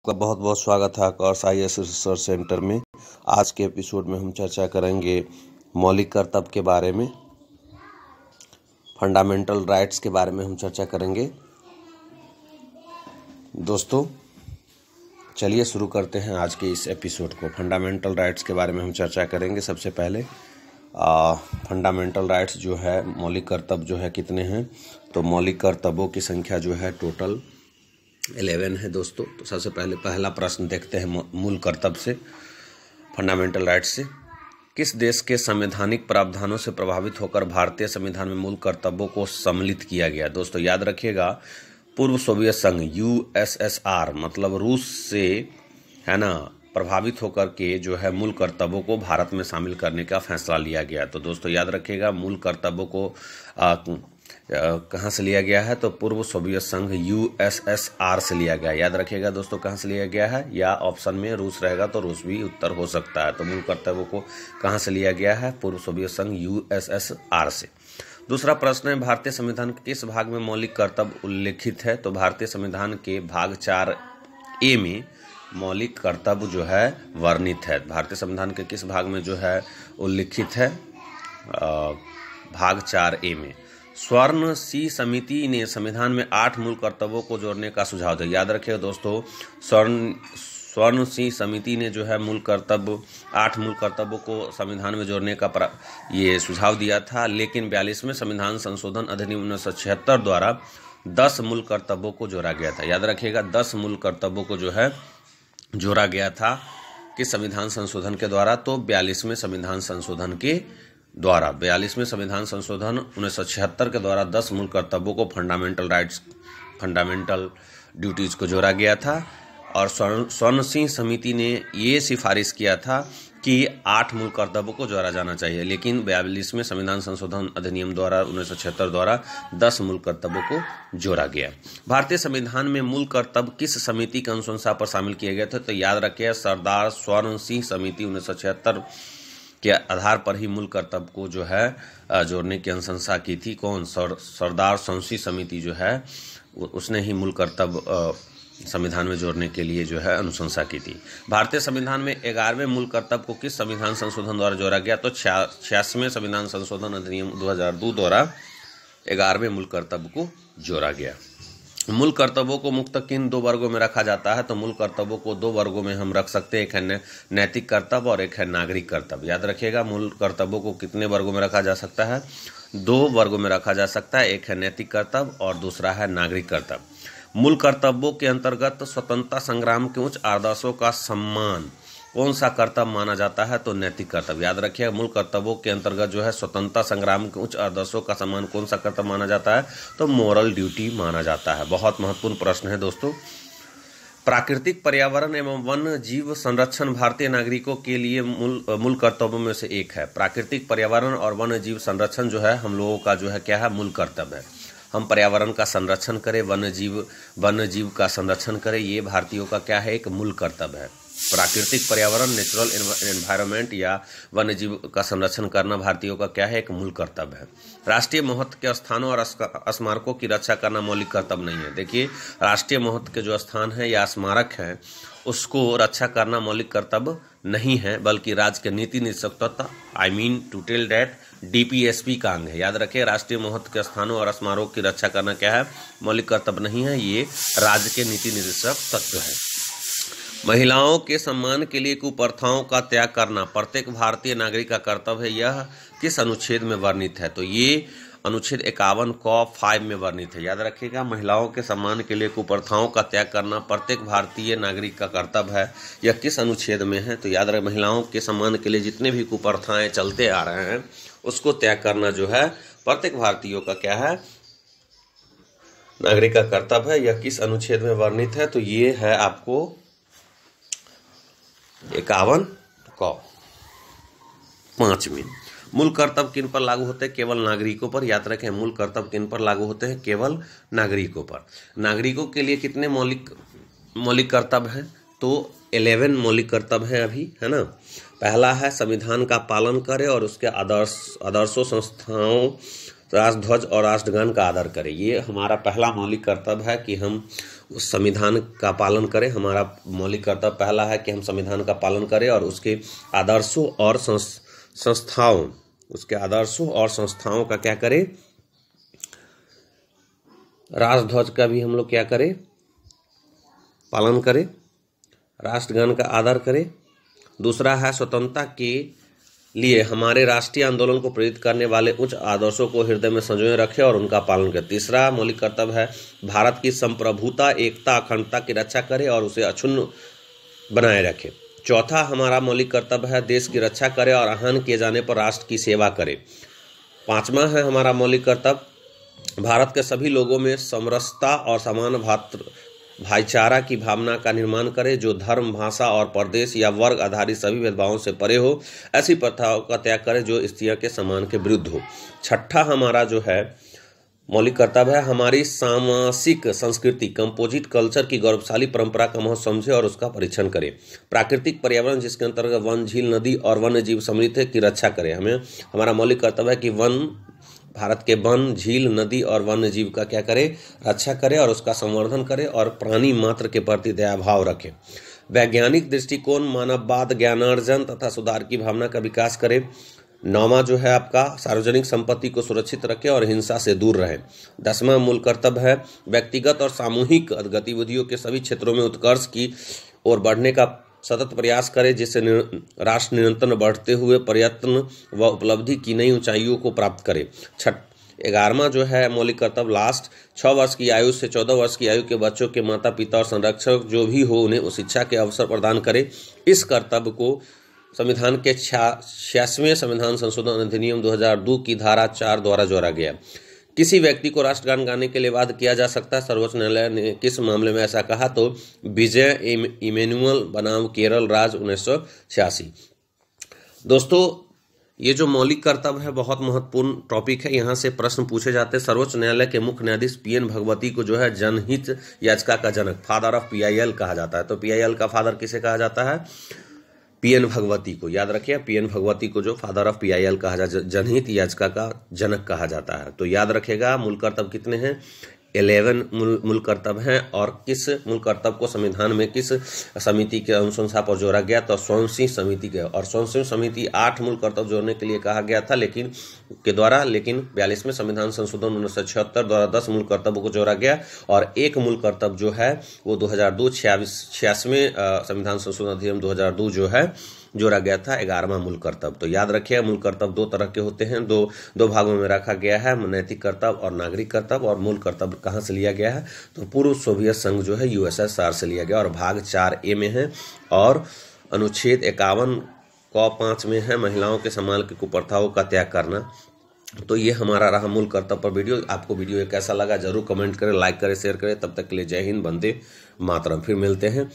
आपका बहुत बहुत स्वागत है आकाश IAS रिसर्च सेंटर में। आज के एपिसोड में हम चर्चा करेंगे मौलिक कर्तव्य के बारे में, फंडामेंटल राइट्स के बारे में हम चर्चा करेंगे। दोस्तों चलिए शुरू करते हैं आज के इस एपिसोड को। फंडामेंटल राइट्स के बारे में हम चर्चा करेंगे। सबसे पहले फंडामेंटल राइट्स जो है, मौलिक कर्तव्य जो है कितने हैं, तो मौलिक कर्तव्यों की संख्या जो है टोटल 11 है दोस्तों। तो सबसे पहले पहला प्रश्न देखते हैं मूल कर्तव्य से, फंडामेंटल राइट्स से। किस देश के संवैधानिक प्रावधानों से प्रभावित होकर भारतीय संविधान में मूल कर्तव्यों को सम्मिलित किया गया? दोस्तों याद रखिएगा, पूर्व सोवियत संघ USSR मतलब रूस से है ना प्रभावित होकर के जो है मूल कर्तव्यों को भारत में शामिल करने का फैसला लिया गया। तो दोस्तों याद रखिएगा, मूल कर्तव्यों को कहाँ से लिया गया है, तो पूर्व सोवियत संघ USSR से लिया गया। याद रखिएगा दोस्तों, कहाँ से लिया गया है, या ऑप्शन में रूस रहेगा तो रूस भी उत्तर हो सकता है। तो मूल कर्तव्यों को कहाँ से लिया गया है, पूर्व सोवियत संघ USSR से। दूसरा प्रश्न है, भारतीय संविधान के किस भाग में मौलिक कर्तव्य उल्लेखित है? तो भारतीय संविधान के भाग 4A में मौलिक कर्तव्य जो है वर्णित है। भारतीय संविधान के किस भाग में जो है उल्लिखित है? भाग 4A में। स्वर्ण सिंह समिति ने संविधान में 8 मूल कर्तव्यों को जोड़ने का सुझाव दिया। याद रखिएगा दोस्तों, स्वर्ण सिंह समिति ने जो है 8 मूल कर्तव्यों को संविधान में जोड़ने का ये सुझाव दिया था, लेकिन 42वें संविधान संशोधन अधिनियम 1976 द्वारा 10 मूल कर्तव्यों को जोड़ा गया था। याद रखिएगा, 10 मूल कर्तव्यों को जो है जोड़ा गया था कि संविधान संशोधन के द्वारा, तो 42वें संविधान संशोधन के द्वारा 42वें संविधान संशोधन 1976 के द्वारा 10 मूल कर्तव्यों को फंडामेंटल ड्यूटीज को जोड़ा गया था। और स्वर्ण सिंह समिति ने ये सिफारिश किया था कि 8 मूल कर्तव्यों को जोड़ा जाना चाहिए, लेकिन 42वें संविधान संशोधन अधिनियम द्वारा 1976 द्वारा 10 मूल कर्तव्यों को जोड़ा गया। भारतीय संविधान में मूल कर्तव्य किस समिति की अनुशंसा पर शामिल किए गए थे? तो याद रखिए, सरदार स्वर्ण सिंह समिति 1976 के आधार पर ही मूल कर्तव्य को जो है जोड़ने की अनुशंसा की थी। कौन? सरदार स्वर्ण सिंह समिति जो है उसने ही मूल कर्तव्य संविधान में जोड़ने के लिए जो है अनुशंसा की थी। भारतीय संविधान में 11वें मूल कर्तव्य को किस संविधान संशोधन द्वारा जोड़ा गया? तो 86वें संविधान संशोधन अधिनियम 2002 द्वारा 11वें मूल कर्तव्य को जोड़ा गया। मूल कर्तव्यों को मुख्यतः किन 2 वर्गों में रखा जाता है? तो मूल कर्तव्यों को 2 वर्गों में हम रख सकते हैं, एक है नैतिक कर्तव्य और एक है नागरिक कर्तव्य। याद रखिएगा, मूल कर्तव्यों को कितने वर्गों में रखा जा सकता है? 2 वर्गों में रखा जा सकता है, एक है नैतिक कर्तव्य और दूसरा है नागरिक कर्तव्य। मूल कर्तव्यों के अंतर्गत स्वतंत्रता संग्राम के उच्च आदर्शों का सम्मान कौन सा कर्तव्य माना जाता है? तो नैतिक कर्तव्य। याद रखिए, मूल कर्तव्यों के अंतर्गत जो है स्वतंत्रता संग्राम के उच्च आदर्शों का सम्मान कौन सा कर्तव्य माना जाता है? तो मोरल ड्यूटी माना जाता है। बहुत महत्वपूर्ण प्रश्न है दोस्तों। प्राकृतिक पर्यावरण एवं वन्य जीव संरक्षण भारतीय नागरिकों के लिए मूल कर्तव्यों में से एक है। प्राकृतिक पर्यावरण और वन्य जीव संरक्षण जो है हम लोगों का जो है क्या है? मूल कर्तव्य है। हम पर्यावरण का संरक्षण करें, वन्य जीव का संरक्षण करें, ये भारतीयों का क्या है? एक मूल कर्तव्य है। प्राकृतिक पर्यावरण, नेचुरल एनवायरनमेंट या वन्य जीव का संरक्षण करना भारतीयों का क्या है? एक मूल कर्तव्य है। राष्ट्रीय महत्व के स्थानों और स्मारकों की रक्षा करना मौलिक कर्तव्य नहीं है। देखिए, राष्ट्रीय महत्व के जो स्थान है या स्मारक है उसको रक्षा करना मौलिक कर्तव्य नहीं है, बल्कि राज्य के नीति निर्देशकता टू टेल दैट DPSP का अंग है। याद रखें, राष्ट्रीय महत्व के स्थानों और स्मारकों की रक्षा करना क्या है? मौलिक कर्तव्य नहीं है, ये राज्य के नीति निर्देशक तत्व है। महिलाओं के सम्मान के लिए कुप्रथाओं का त्याग करना प्रत्येक भारतीय नागरिक का कर्तव्य है। यह किस अनुच्छेद में वर्णित है? तो ये अनुच्छेद 51 क 5 में वर्णित है। याद रखिएगा, महिलाओं के सम्मान के लिए कुप्रथाओं का त्याग करना प्रत्येक भारतीय नागरिक का कर्तव्य है। यह किस अनुच्छेद में है? तो याद रखें, महिलाओं के सम्मान के लिए जितने भी कुप्रथाएं चलते आ रहे हैं उसको त्याग करना जो है प्रत्येक भारतीयों का क्या है? नागरिक का कर्तव्य है। यह किस अनुच्छेद में वर्णित है? तो ये है आपको 51 क 5 में। मूल कर्तव्य किन पर लागू होते हैं? केवल नागरिकों पर। याद रखें, मूल कर्तव्य किन पर लागू होते हैं? केवल नागरिकों पर। नागरिकों के लिए कितने मौलिक कर्तव्य हैं? तो 11 मौलिक कर्तव्य हैं अभी, है ना। पहला है संविधान का पालन करें और उसके आदर्शों, संस्थाओं, राष्ट्रध्वज और राष्ट्रगान का आदर करें। ये हमारा पहला मौलिक कर्तव्य है कि हम उस संविधान का पालन करें। हमारा मौलिक कर्तव्य पहला है कि हम संविधान का पालन करें और उसके आदर्शों और संस्थाओं का क्या करें, राष्ट्रध्वज का भी हम लोग क्या करें, पालन करें, राष्ट्रगान का आदर करें। दूसरा है स्वतंत्रता के लिए हमारे राष्ट्रीय आंदोलन को प्रेरित करने वाले उच्च आदर्शों को हृदय में संजोए रखें और उनका पालन करें। तीसरा मौलिक कर्तव्य है भारत की संप्रभुता, एकता, अखंडता की रक्षा करें और उसे अक्षुण्ण बनाए रखें। चौथा हमारा मौलिक कर्तव्य है देश की रक्षा करें और आहन किए जाने पर राष्ट्र की सेवा करें। पांचवा है हमारा मौलिक कर्तव्य भारत के सभी लोगों में समरसता और समान भाईचारा की भावना का निर्माण करे, जो धर्म, भाषा और प्रदेश या वर्ग आधारित सभी भेदभावों से परे हो। ऐसी प्रथाओं का त्याग करे जो स्त्रियों के सम्मान के विरुद्ध हो। छठा हमारा जो है मौलिक कर्तव्य है हमारी सामासिक संस्कृति, कंपोजिट कल्चर की गौरवशाली परंपरा का महत्व समझे और उसका परीक्षण करें। प्राकृतिक पर्यावरण जिसके अंतर्गत वन, झील, नदी और वन्य जीव सम्मिलित है की रक्षा करें। हमारा मौलिक कर्तव्य है कि भारत के वन, झील, नदी और वन्य जीव का क्या करें, रक्षा करें और उसका संवर्धन करें और प्राणी मात्र के प्रति दया भाव रखें। वैज्ञानिक दृष्टिकोण, मानववाद, ज्ञानार्जन तथा सुधार की भावना का विकास करें। नौवां जो है आपका सार्वजनिक संपत्ति को सुरक्षित रखें और हिंसा से दूर रहें। 10वां मूल कर्तव्य है व्यक्तिगत और सामूहिक गतिविधियों के सभी क्षेत्रों में उत्कर्ष की ओर बढ़ने का सतत प्रयास करें, जिससे राष्ट्र निरंतर बढ़ते हुए प्रयत्न व उपलब्धि की नई ऊंचाइयों को प्राप्त करे। 11वां जो है मौलिक कर्तव्य लास्ट 6 वर्ष की आयु से 14 वर्ष की आयु के बच्चों के माता पिता और संरक्षक जो भी हो उन्हें शिक्षा के अवसर प्रदान करें। इस कर्तव्य को संविधान के 86वें संविधान संशोधन अधिनियम 2002 की धारा 4 द्वारा जोड़ा गया। किसी व्यक्ति को राष्ट्रगान गाने के लिए बाध्य किया जा सकता है। सर्वोच्च न्यायालय ने किस मामले में ऐसा कहा, तो विजय इमैनुअल बनाम केरल राज्य 1986। दोस्तों ये जो मौलिक कर्तव्य है बहुत महत्वपूर्ण टॉपिक है, यहाँ से प्रश्न पूछे जाते हैं। सर्वोच्च न्यायालय के मुख्य न्यायाधीश PN भगवती को जो है जनहित याचिका का जनक, फादर ऑफ PIL कहा जाता है। तो PIL का फादर किसे कहा जाता है, PN भगवती को। याद रखिए PN भगवती को जो फादर ऑफ PIL कहा जाता है, जनहित याचिका का जनक कहा जाता है। तो याद रखेगा मूल कर्तव्य कितने हैं, 11 मूल कर्तव्य हैं। और किस मूल कर्तव्य को संविधान में किस समिति के अनुशंसा पर जोड़ा गया, तो स्वयंसिंह समिति के। और स्वयंसिंह समिति 8 मूल कर्तव्य जोड़ने के लिए कहा गया था, लेकिन 42वें संविधान संशोधन 1976 द्वारा 10 मूल कर्तव्य को जोड़ा गया और एक मूल कर्तव्य जो है वो 2002 86वें संविधान संशोधन अधिनियम 2002 जो है जोड़ा गया था 11वां मूल कर्तव्य। तो याद रखिए मूल कर्तव्य 2 तरह के होते हैं, दो भागों में रखा गया है, नैतिक कर्तव्य और नागरिक कर्तव्य। और मूल कर्तव्य कहाँ से लिया गया है, तो पूर्व सोवियत संघ जो है USSR से लिया गया और भाग 4A में है। और अनुच्छेद 51 क 5 में है महिलाओं के समाज की कुप्रथाओं का त्याग करना। तो ये हमारा रहा मूल कर्तव्य पर वीडियो। आपको वीडियो कैसा लगा जरूर कमेंट करें, लाइक करें, शेयर करें। तब तक के लिए जय हिंद, वंदे मातरम। फिर मिलते हैं।